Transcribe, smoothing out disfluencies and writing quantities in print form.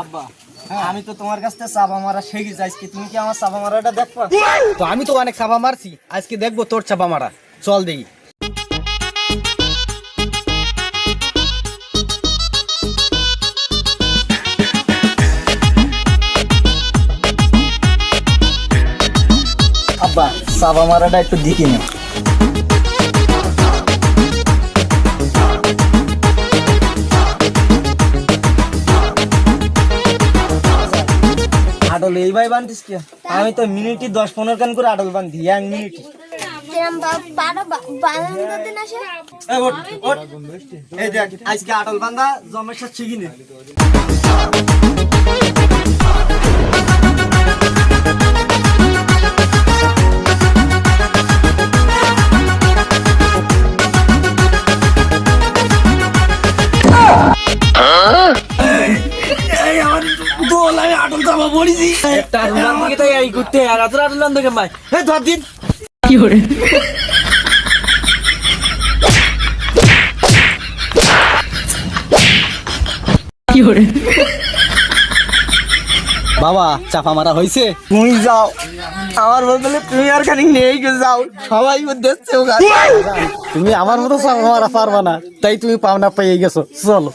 আব্বা আমি তো তোমার কাছ থেকে চাপা মারা শিখেছি, আজকে তুমি কি আমার চাপা মারাটা দেখবা? তো আমি তো অনেক চাপা মারছি, আজকে দেখবো তোর চাপা মারা। চল দেখি। আব্বা চাপা মারাটা একটু দেখি না। আটল এই ভাই বান্ধিস কি? আমি তো মিনিটে 10-15 কান করে আটল বান্ধি, এক মিনিটে। এই ওঠ, ওঠ। এই দেখ আজকে আটল বান্ধা জমের সাথে শিখিনি। বাবা চাপা মারা হয়েছে। তুমি যাও, আমার বদলে তুমি আর খানিক নিয়ে যাও, সবাই দেখছে। তুমি আমার মতো চাপা মারা পারবা না, তাই তুমি পাওনা পেয়ে গেছো। চলো।